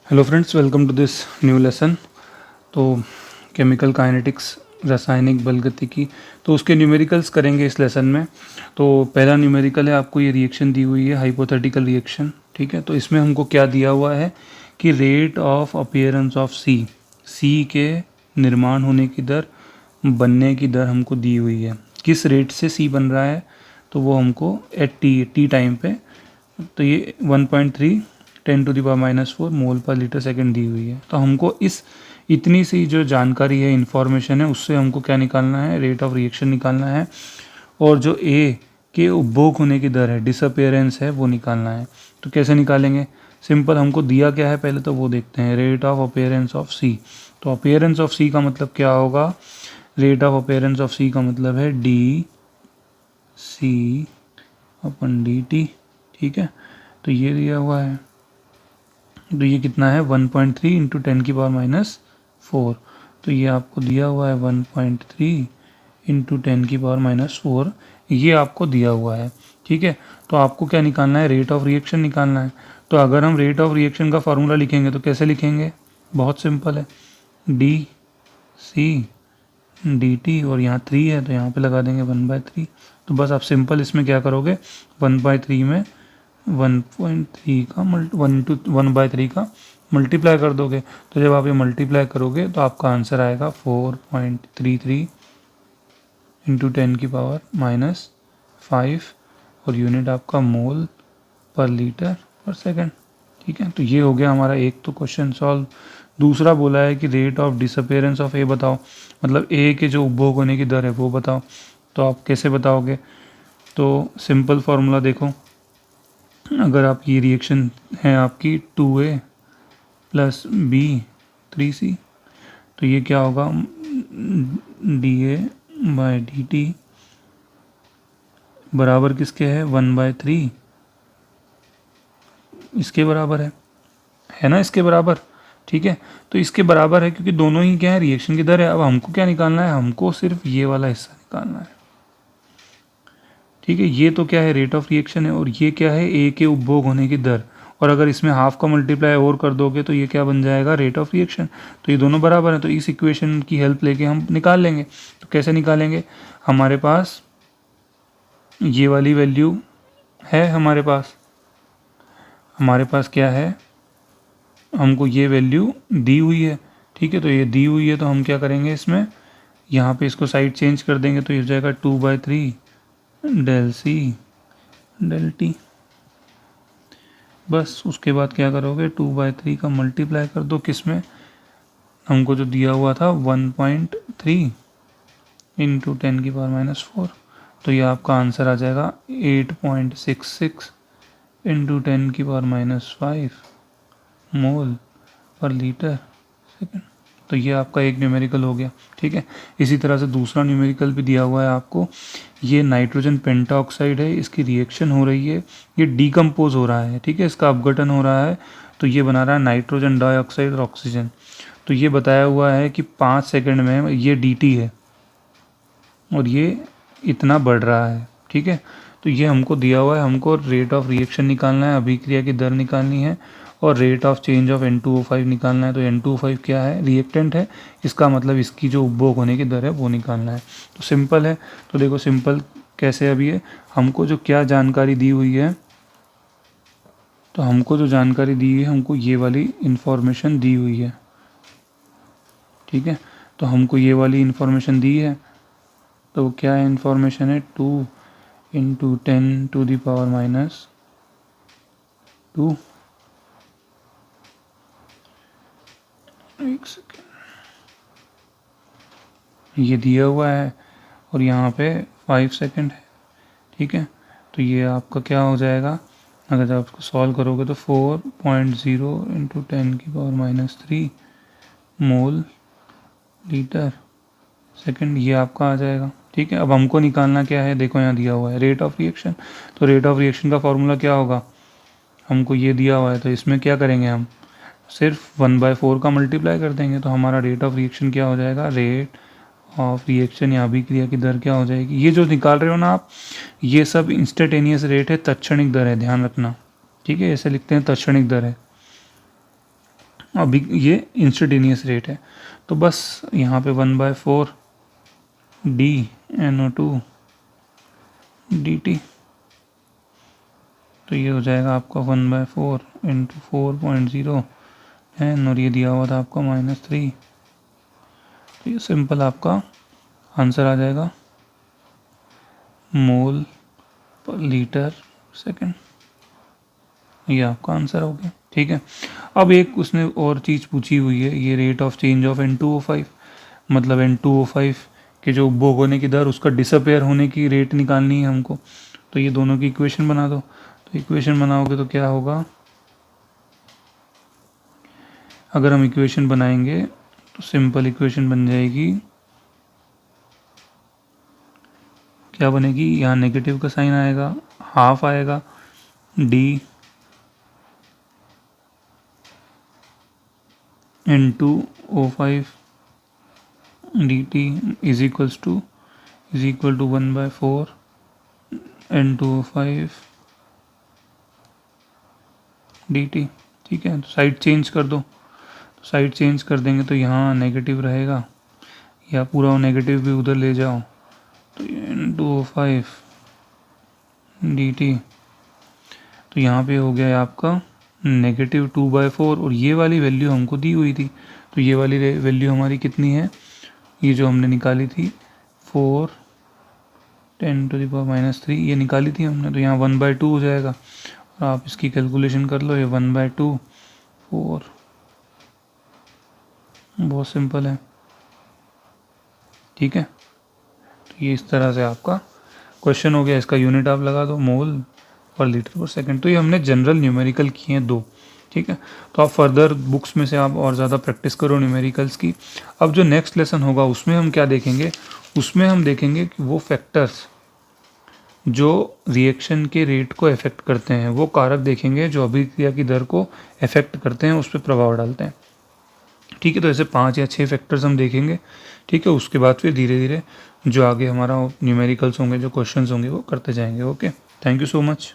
Hello friends, welcome to this new lesson. तो chemical kinetics, रासायनिक बल गतिकी, तो उसके न्यूमेरिकल्स करेंगे इस लेसन में। तो पहला न्यूमेरिकल है, आपको ये रिएक्शन दी हुई है, हाइपोथेटिकल रिएक्शन। ठीक है, तो इसमें हमको क्या दिया हुआ है कि रेट ऑफ अपीयरेंस ऑफ सी के निर्माण होने की दर, बनने की दर हमको दी हुई है। किस रेट से सी बन रहा है तो वो हमको एट टी टाइम पे, तो ये 1.3 10⁻⁻⁴ मोल पर लीटर सेकंड दी हुई है। तो हमको इस इतनी सी जो जानकारी है, इन्फॉर्मेशन है, उससे हमको क्या निकालना है, रेट ऑफ रिएक्शन निकालना है। और जो ए के उपभोग होने की दर है, डिसअपेयरेंस है, वो निकालना है। तो कैसे निकालेंगे? सिंपल, हमको दिया क्या है पहले तो वो देखते हैं। रेट ऑफ अपेयरेंस ऑफ सी, तो अपेयरेंस ऑफ सी का मतलब क्या होगा? रेट ऑफ अपेयरेंस ऑफ सी का मतलब है डी सी अपन डी टी। ठीक है, तो ये दिया हुआ है, तो ये कितना है 1.3 इंटू 10⁻⁻⁴। तो ये आपको दिया हुआ है 1.3 इंटू 10⁻⁻⁴, ये आपको दिया हुआ है। ठीक है, तो आपको क्या निकालना है? रेट ऑफ रिएक्शन निकालना है। तो अगर हम रेट ऑफ रिएक्शन का फार्मूला लिखेंगे तो कैसे लिखेंगे? बहुत सिंपल है, डी सी डी टी, और यहाँ 3 है तो यहाँ पे लगा देंगे 1/3। तो बस आप सिंपल इसमें क्या करोगे, 1/3 में 1.3 का 1/3 का मल्टीप्लाई कर दोगे। तो जब आप ये मल्टीप्लाई करोगे तो आपका आंसर आएगा 4.33 इंटू 10⁻⁻5, और यूनिट आपका मोल पर लीटर पर सेकंड। ठीक है, तो ये हो गया हमारा एक तो क्वेश्चन सॉल्व। दूसरा बोला है कि रेट ऑफ डिसअपेयरेंस ऑफ ए बताओ, मतलब ए के जो उपभोग होने की दर है वो बताओ। तो आप कैसे बताओगे? तो सिंपल फार्मूला देखो, अगर आप ये रिएक्शन है आपकी 2A प्लस बी 3C, तो ये क्या होगा, dA/dt बराबर किसके है? 1/3, इसके बराबर है ना, इसके बराबर। ठीक है, तो इसके बराबर है क्योंकि दोनों ही क्या है, रिएक्शन की दर है। अब हमको क्या निकालना है? हमको सिर्फ ये वाला हिस्सा निकालना है। ठीक है, ये तो क्या है, रेट ऑफ रिएक्शन है, और ये क्या है, ए के उपभोग होने की दर। और अगर इसमें हाफ का मल्टीप्लाई और कर दोगे तो ये क्या बन जाएगा, रेट ऑफ रिएक्शन। तो ये दोनों बराबर हैं, तो इस इक्वेशन की हेल्प लेके हम निकाल लेंगे। तो कैसे निकालेंगे? हमारे पास ये वाली वैल्यू है, हमारे पास क्या है, हमको ये वैल्यू दी हुई है। ठीक है, तो ये दी हुई है तो हम क्या करेंगे, इसमें यहाँ पे इसको साइड चेंज कर देंगे तो ये हो जाएगा 2/3 डेल सी डेल टी। बस उसके बाद क्या करोगे, 2/3 का मल्टीप्लाई कर दो किस में, हमको जो दिया हुआ था 1.3 इंटू 10⁻⁻⁴। तो ये आपका आंसर आ जाएगा 8.66 इंटू 10⁻⁻5 मोल पर लीटर सेकेंड। तो ये आपका एक न्यूमेरिकल हो गया। ठीक है, इसी तरह से दूसरा न्यूमेरिकल भी दिया हुआ है आपको। ये नाइट्रोजन पेंटाऑक्साइड है, इसकी रिएक्शन हो रही है, ये डीकम्पोज हो रहा है। ठीक है, इसका अपघटन हो रहा है, तो ये बना रहा है नाइट्रोजन डाइऑक्साइड और ऑक्सीजन। तो ये बताया हुआ है कि 5 सेकंड में ये dt है और ये इतना बढ़ रहा है। ठीक है, तो ये हमको दिया हुआ है, हमको रेट ऑफ रिएक्शन निकालना है, अभिक्रिया की दर निकालनी है, और rate of change of N2O5 निकालना है। तो N2O5 क्या है, रिएक्टेंट है, इसका मतलब इसकी जो उपभोग होने की दर है वो निकालना है। तो सिंपल है। तो देखो सिंपल कैसे, अभी है हमको जो क्या जानकारी दी हुई है, तो हमको जो जानकारी दी है, हमको ये वाली इंफॉर्मेशन दी हुई है। ठीक है, तो हमको ये वाली इंफॉर्मेशन दी है, तो क्या है इंफॉर्मेशन है, 2 इंटू 10⁻⁻²। एक सेकेंड, ये दिया हुआ है और यहाँ पे 5 सेकेंड है। ठीक है, तो ये आपका क्या हो जाएगा, अगर आप इसको सॉल्व करोगे तो 4.0 इंटू 10⁻³ मोल लीटर सेकंड, ये आपका आ जाएगा। ठीक है, अब हमको निकालना क्या है, देखो यहाँ दिया हुआ है रेट ऑफ रिएक्शन। तो रेट ऑफ रिएक्शन का फॉर्मूला क्या होगा, हमको ये दिया हुआ है, तो इसमें क्या करेंगे, हम सिर्फ 1/4 का मल्टीप्लाई कर देंगे। तो हमारा रेट ऑफ रिएक्शन क्या हो जाएगा, रेट ऑफ रिएक्शन या अभिक्रिया की दर क्या हो जाएगी। ये जो निकाल रहे हो ना आप, ये सब इंस्टेंटेनियस रेट है, तत्क्षणिक दर है, ध्यान रखना। ठीक है, ऐसे लिखते हैं तत्क्षणिक दर है। अभी ये इंस्टेंटेनियस रेट है, तो बस यहाँ पे 1/4 dNO2 dt, तो ये हो जाएगा आपका 1/4 इंटू 4.0 n, और ये दिया हुआ था आपका -3, तो ये सिंपल आपका आंसर आ जाएगा मोल पर लीटर सेकेंड, ये आपका आंसर हो गया। ठीक है, अब एक उसने और चीज़ पूछी हुई है, ये rate of change of N2O5, मतलब N2O5 के जो उपभोग होने की दर, उसका डिसअपेयर होने की रेट निकालनी है हमको। तो ये दोनों की इक्वेशन बना दो। तो इक्वेशन बनाओगे तो क्या होगा, अगर हम इक्वेशन बनाएंगे तो सिंपल इक्वेशन बन जाएगी, क्या बनेगी, यहाँ नेगेटिव का साइन आएगा, हाफ आएगा, D N2O5 dt is equal to 1/4 N2O5 dt। ठीक है, तो साइड चेंज कर दो, तो साइड चेंज कर देंगे तो यहाँ नेगेटिव रहेगा, या पूरा नेगेटिव भी उधर ले जाओ, तो N2O5 dt, तो यहाँ पे हो गया आपका -2/4, और ये वाली वैल्यू हमको दी हुई थी, तो ये वाली वैल्यू हमारी कितनी है, ये जो हमने निकाली थी 4 10⁻³ ये निकाली थी हमने, तो यहाँ 1/2 हो जाएगा, और आप इसकी कैलकुलेशन कर लो, ये 1/2 4, बहुत सिंपल है। ठीक है, तो ये इस तरह से आपका क्वेश्चन हो गया, इसका यूनिट आप लगा दो मोल पर लीटर पर सेकंड। तो ये हमने जनरल न्यूमेरिकल किए हैं 2। ठीक है, तो आप फर्दर बुक्स में से आप और ज़्यादा प्रैक्टिस करो न्यूमेरिकल्स की। अब जो नेक्स्ट लेसन होगा उसमें हम क्या देखेंगे, उसमें हम देखेंगे कि वो फैक्टर्स जो रिएक्शन के रेट को अफेक्ट करते हैं, वो कारक देखेंगे जो अभिक्रिया की दर को अफेक्ट करते हैं, उस पर प्रभाव डालते हैं। ठीक है, तो ऐसे 5 या 6 फैक्टर्स हम देखेंगे। ठीक है, उसके बाद फिर धीरे धीरे जो आगे हमारा न्यूमेरिकल्स होंगे, जो क्वेश्चंस होंगे, वो करते जाएंगे। Okay, thank you so much.